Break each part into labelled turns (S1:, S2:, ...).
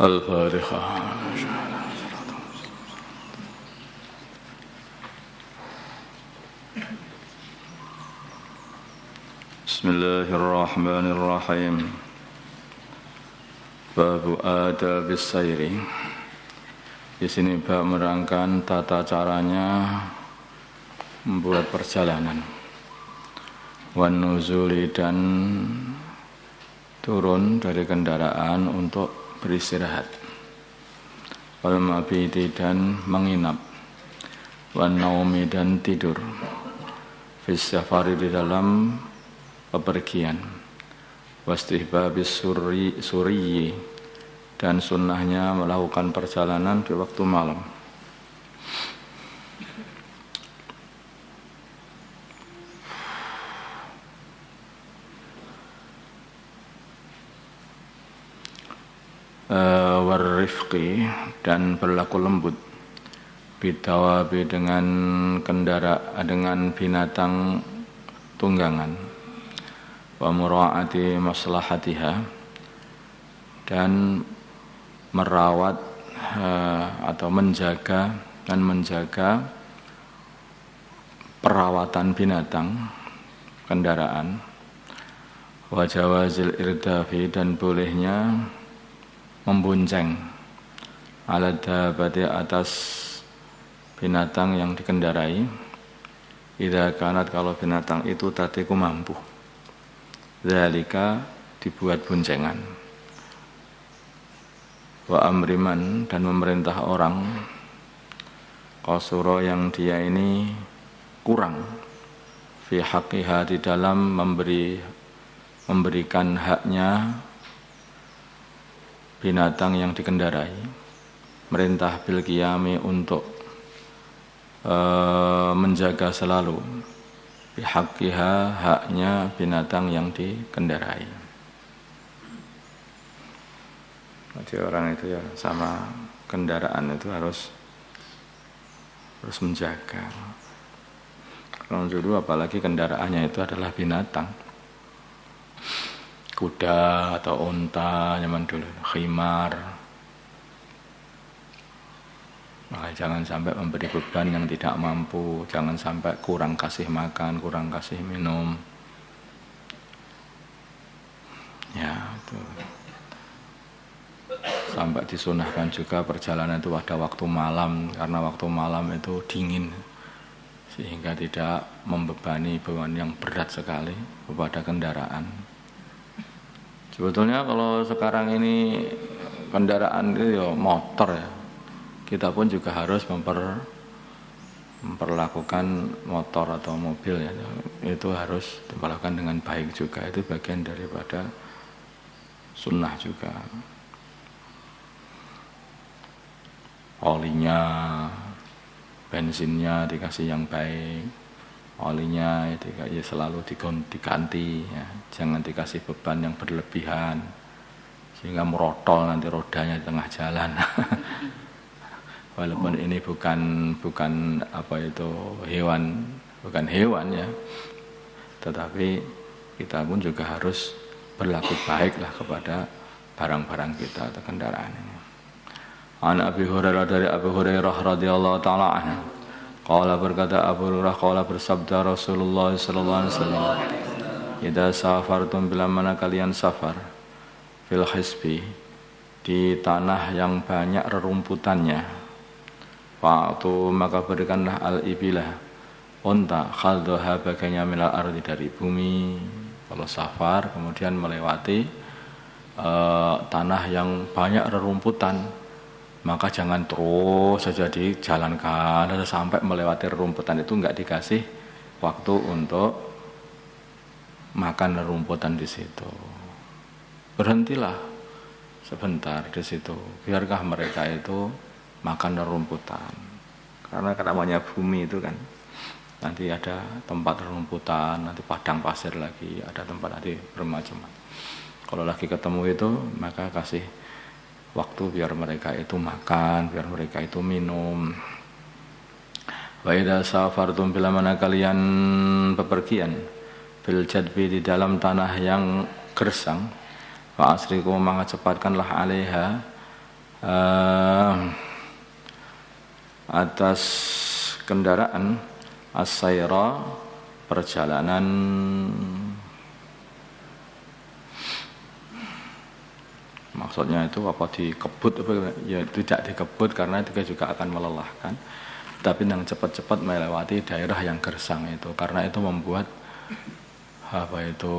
S1: Al-Fatihah. Bismillahirrahmanirrahim. Babu adabis sayri. Di sini bab menerangkan tata caranya membuat perjalanan. Wan nuzuli, dan turun dari kendaraan untuk beristirahat. Wal mabiti, dan menginap. Wan naumi, dan tidur. Fis safari, di dalam bepergian. Wastihbabis suriyi, dan sunnahnya melakukan perjalanan di waktu malam. Warifqi, dan berlaku lembut. Bidawabi, dengan dengan binatang tunggangan. Wa mura'ati maslahatiha, dan merawat atau menjaga perawatan binatang kendaraan. Wa jawazil irdafi, dan bolehnya membonceng alat dabati, atas binatang yang dikendarai. Idza kanat, kalau binatang itu tatiku mampu. Zalika, dibuat boncengan. Wa amriman, dan memerintah orang qasura, yang dia ini kurang, fi haqqiha, di dalam memberikan haknya binatang yang dikendarai. Merintah bil qiyami, untuk menjaga selalu bihaqqiha, haknya binatang yang dikendarai. Jadi orang itu ya sama kendaraan itu harus menjaga. Kalau dulu apalagi kendaraannya itu adalah binatang, kuda atau unta zaman dulu, khimar. Maka jangan sampai memberi beban yang tidak mampu, jangan sampai kurang kasih makan, kurang kasih minum. Ya, itu. Sampai disunahkan juga perjalanan itu pada waktu malam, karena waktu malam itu dingin, sehingga tidak membebani beban yang berat sekali kepada kendaraan. Sebetulnya kalau sekarang ini kendaraan itu ya motor ya. Kita pun juga harus memperlakukan motor atau mobil ya. Itu harus diperlakukan dengan baik juga. Itu bagian daripada sunnah juga. Olinya, bensinnya dikasih yang baik. Olinya ya selalu diganti ya. Jangan dikasih beban yang berlebihan sehingga merotol nanti rodanya di tengah jalan. Walaupun ini bukan apa itu bukan hewan ya, tetapi kita pun juga harus berlaku baiklah kepada barang-barang kita atau kendaraan ini. An Abi Hurairah, dari Abu Hurairah radhiyallahu taala anhu, qala, berkata Abu Hurairah, qala, bersabda Rasulullah sallallahu alaihi wasallam, idza safartum, bila mana kalian safar, fil hisbi, di tanah yang banyak rerumputannya, fa'atu, maka berikanlah al-ibilah, unta, khaldoha, bagiannya minal ardi, dari bumi. Kalau safar kemudian melewati tanah yang banyak rerumputan, maka jangan terus saja dijalankan sampai melewati rerumputan itu, enggak dikasih waktu untuk makan rerumputan di situ. Berhentilah sebentar di situ, biarkah mereka itu makan rerumputan. Karena namanya bumi itu kan, nanti ada tempat rerumputan, nanti padang pasir lagi, ada tempat nanti bermacam-macam. Kalau lagi ketemu itu, maka kasih waktu biar mereka itu makan, biar mereka itu minum. Wa idza safartum, bila mana kalian bepergian, bil jadbi, di dalam tanah yang gersang, fa asriku, maka cepatkanlah alaiha, atas kendaraan as-sayra perjalanan maksudnya itu apa dikebut apa ya tidak dikebut karena itu juga akan melelahkan tapi yang cepat-cepat melewati daerah yang gersang itu karena itu membuat apa itu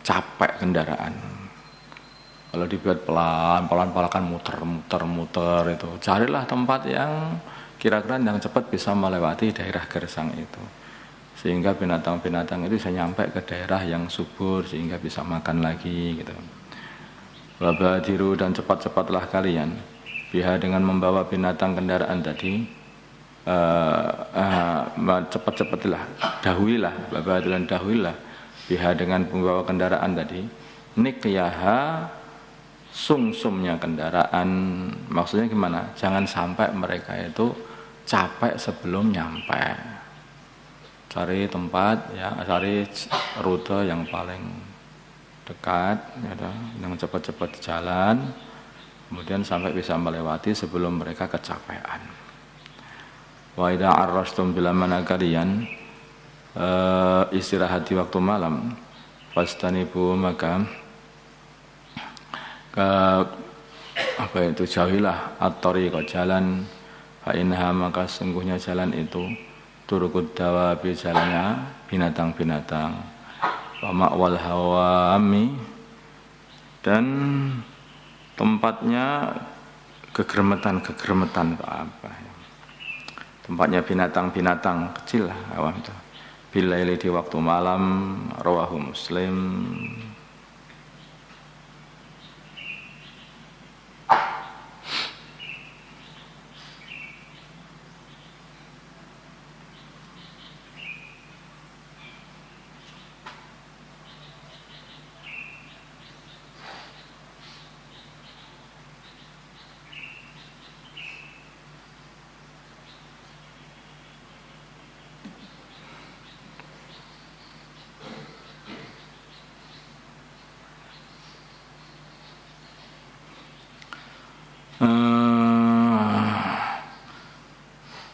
S1: capek kendaraan. Kalau dibuat pelan-pelan kan muter itu. Carilah tempat yang kira-kira yang cepat bisa melewati daerah gersang itu. Sehingga binatang-binatang itu bisa nyampe ke daerah yang subur sehingga bisa makan lagi gitu. Wabadiru dan cepat-cepatlah kalian biha dengan membawa binatang kendaraan tadi cepat-cepatlah dahululah wabadiru dan dahululah biha dengan membawa kendaraan tadi nikyaha sumsumnya kendaraan maksudnya gimana? Jangan sampai mereka itu capek sebelum nyampe. Cari tempat ya, cari rute yang paling dekat ya, yang cepat-cepat jalan, kemudian sampai bisa melewati sebelum mereka kecapean. Wa idza arrastum bila mana kalian istirahat di waktu malam, fastanibu maka ke apa itu jauhilah at-tariqa jalan fa inha maka sungguhnya jalan itu turukut dawabi jalannya binatang-binatang wa ma'wal hawami dan tempatnya kegermetan apa ya. Tempatnya binatang-binatang kecil awam itu bilaili di waktu malam rawahu Muslim.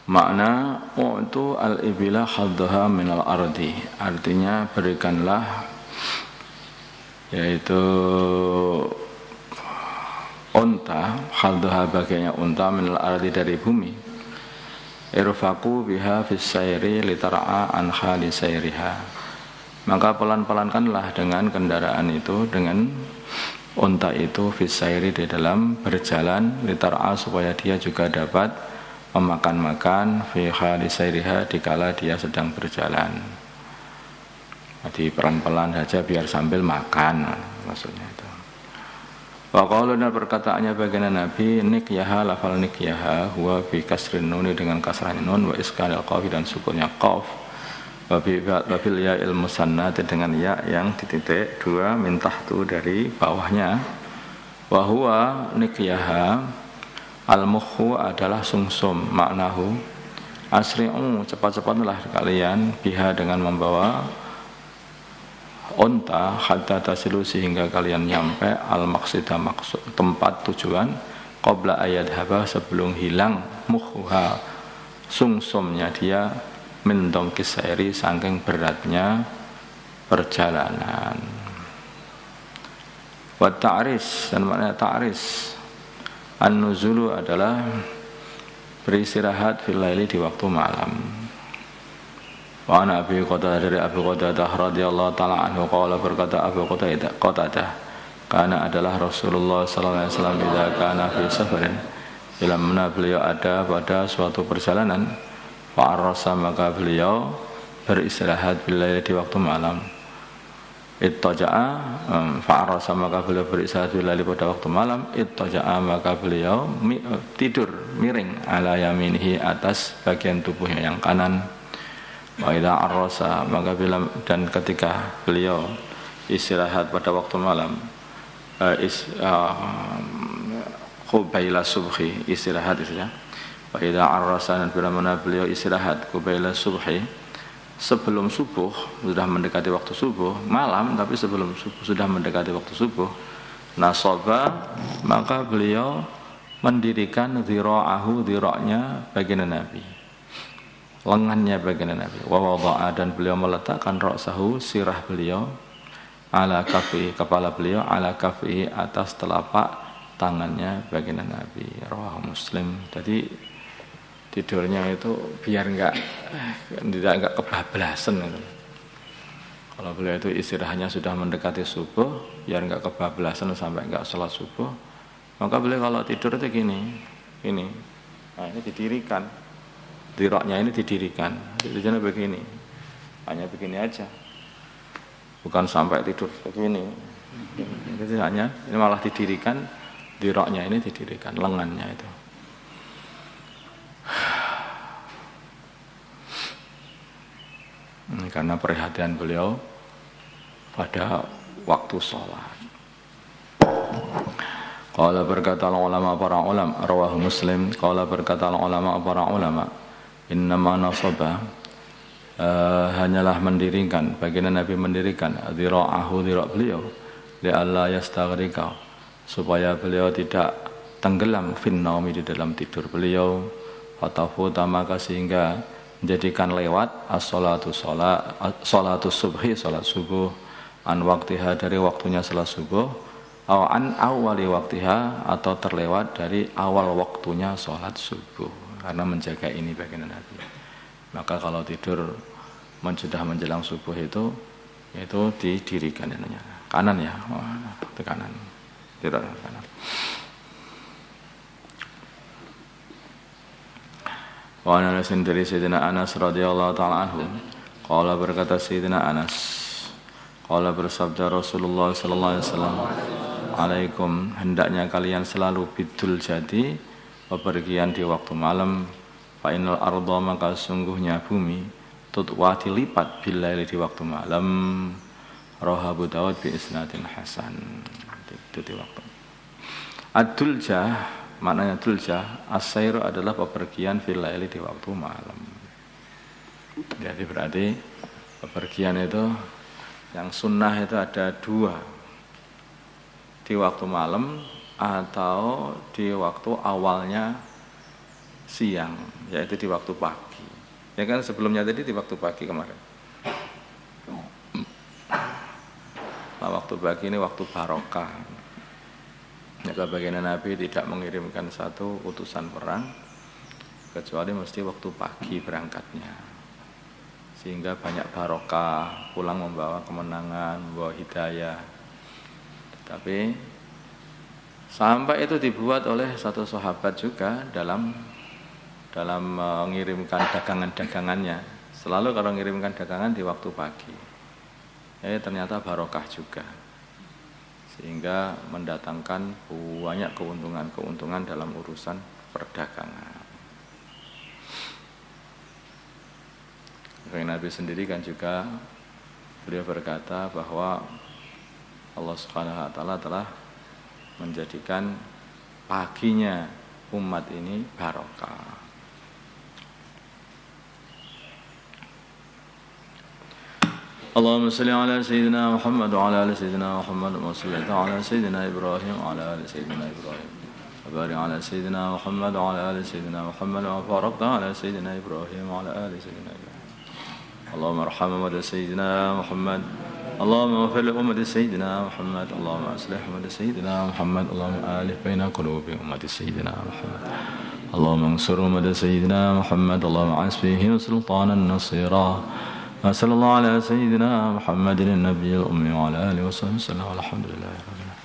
S1: Makna itu al-ibila khaddaha minal ardi artinya berikanlah yaitu unta khaddaha bagiannya unta minal ardi dari bumi irfaku biha fis sayri litar'a an khali sayriha maka pelan-pelankanlah dengan kendaraan itu dengan unta itu fis sayri di dalam berjalan litar'a supaya dia juga dapat memakan-makan fi khali sayriha dikala dia sedang berjalan. Jadi pelan-pelan saja biar sambil makan maksudnya itu. Wa qauluna perkataannya baginda Nabi nikyaha lafal nikyaha huwa bi kasrin nun dengan kasrah nun wa iskanil qaf dan sukunnya qaf wa bil ya'il musannat dengan ya yang dititik dua min tahtu dari bawahnya wa huwa nikyaha al-mukhu adalah sumsum maknahu asri'u cepat-cepatlah kalian biha dengan membawa unta hatta tasilu sehingga kalian nyampe al-maqsida maksud tempat tujuan qabla ayat haba sebelum hilang mukhuha sumsumnya dia min dongkis sairi saking beratnya perjalanan wa ta'ris dan makna ta'ris an-nuzulu adalah beristirahat fil laili di waktu malam. Wa ana Abi Qatadah dari Abu Qatadah radhiyallahu taala anhu qala berkata Abu Qatadah karena adalah Rasulullah sallallahu alaihi wasallam bila kana fi safarin bila mana beliau ada pada suatu perjalanan fa arrasa maka beliau beristirahat fil laili di waktu malam. Ittaja'a fa'arasa maka beliau beristirahat bilali pada waktu malam ittaja'a maka beliau tidur miring ala yaminihi atas bagian tubuhnya yang kanan wa idza arrasa maka bila dan ketika beliau istirahat pada waktu malam qubaila subhi istirahat itu ya wa idza arrasa dan bila mana beliau istirahat qubaila subhi sebelum subuh sudah mendekati waktu subuh malam tapi sebelum subuh sudah mendekati waktu subuh Nasaba, maka beliau mendirikan dhira'ahu, dhira'nya baginda Nabi, lengannya baginda Nabi. Wa wada'a, dan beliau meletakkan ra'sahu, sirah beliau, ala kafi, kepala beliau, ala kafi, atas telapak tangannya baginda Nabi. Rawahu Muslim. Jadi tidurnya itu biar enggak kebablasan gitu. Kalau beliau itu istirahatnya sudah mendekati subuh, biar enggak kebablasan sampai enggak sholat subuh, maka beliau kalau tidur itu gini. Nah, ini didirikan. Diroknya ini didirikan. Tidurnya begini. Hanya begini aja. Bukan sampai tidur begini. Itu hanya ini malah didirikan, diroknya ini didirikan, lengannya itu. Karena perhatian beliau pada waktu sholat. Qala berkata ulama para ulama, rawahu Muslim. Qala berkata ulama para ulama, innama nasaba, hanyalah mendirikan, baginda Nabi mendirikan dhira'ahu, dhira' beliau, li'alla yastaghrika, supaya beliau tidak tenggelam finnaumi, di dalam tidur beliau, fatafuta, maka sehingga menjadikan lewat as-salatu subhi, salat subuh, an waktiha, dari waktunya salat subuh, aw an awali waktiha, atau terlewat dari awal waktunya salat subuh. Karena menjaga ini baginda Nabi, maka kalau tidur sudah menjelang subuh itu didirikan namanya. Kanan ya, itu kanan, tidak kanan. Wa ana dari Sayyidina Anas radhiyallahu taala anhu, qala berkata Sayyidina Anas, qala bersabda Rasulullah sallallahu alaihi wasallam, alaikum, hendaknya kalian selalu bidul jadi, bepergian di waktu malam, fa innal arda, maka sungguhnya bumi, tutwa dilipat billaili, di waktu malam. Rawahu Abu Dawud bi isnadin hasan. Itu di waktu. Ad-duljah, maknanya duljah, as-sairu adalah bepergian fil laili, di waktu malam. Jadi berarti bepergian itu yang sunnah itu ada dua, di waktu malam atau di waktu awalnya siang, yaitu di waktu pagi. Ya kan sebelumnya tadi di waktu pagi kemarin. Nah, waktu pagi ini waktu barokah. Maka baginda Nabi tidak mengirimkan satu utusan perang kecuali mesti waktu pagi berangkatnya, sehingga banyak barokah, pulang membawa kemenangan, membawa hidayah. Tapi sampai itu dibuat oleh satu sahabat juga dalam mengirimkan dagangan-dagangannya. Selalu kalau mengirimkan dagangan di waktu pagi, ternyata barokah juga, sehingga mendatangkan banyak keuntungan dalam urusan perdagangan. Nabi sendiri kan juga beliau berkata bahwa Allah Subhanahu wa taala telah menjadikan paginya umat ini barokah. Allahumma salli ala sayyidina Muhammad wa ala ali sayyidina Muhammad wa salli ala sayyidina Ibrahim wa ala ali sayyidina Ibrahim wa barik ala sayyidina Muhammad wa ala ali sayyidina Muhammad wa barik ala sayyidina Ibrahim wa ala ali sayyidina Ibrahim. Allahumma arham umat sayyidina Muhammad, Allahumma ighfir li ummati sayyidina Muhammad, Allahumma aslih ummati sayyidina Muhammad, Allahumma alif baina qulubi ummati sayyidina Muhammad, Allahumma ansur ummati sayyidina Muhammad, Allahumma asbihim sultanan nasira. Sallallahu ala sayyidina Muhammadin nabiyil ummi wa ala alihi wa sahbihi walhamdulillahirabbil alamin.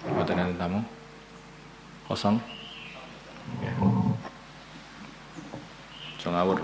S1: Buatan tamu kosong. Oke. Ngawur.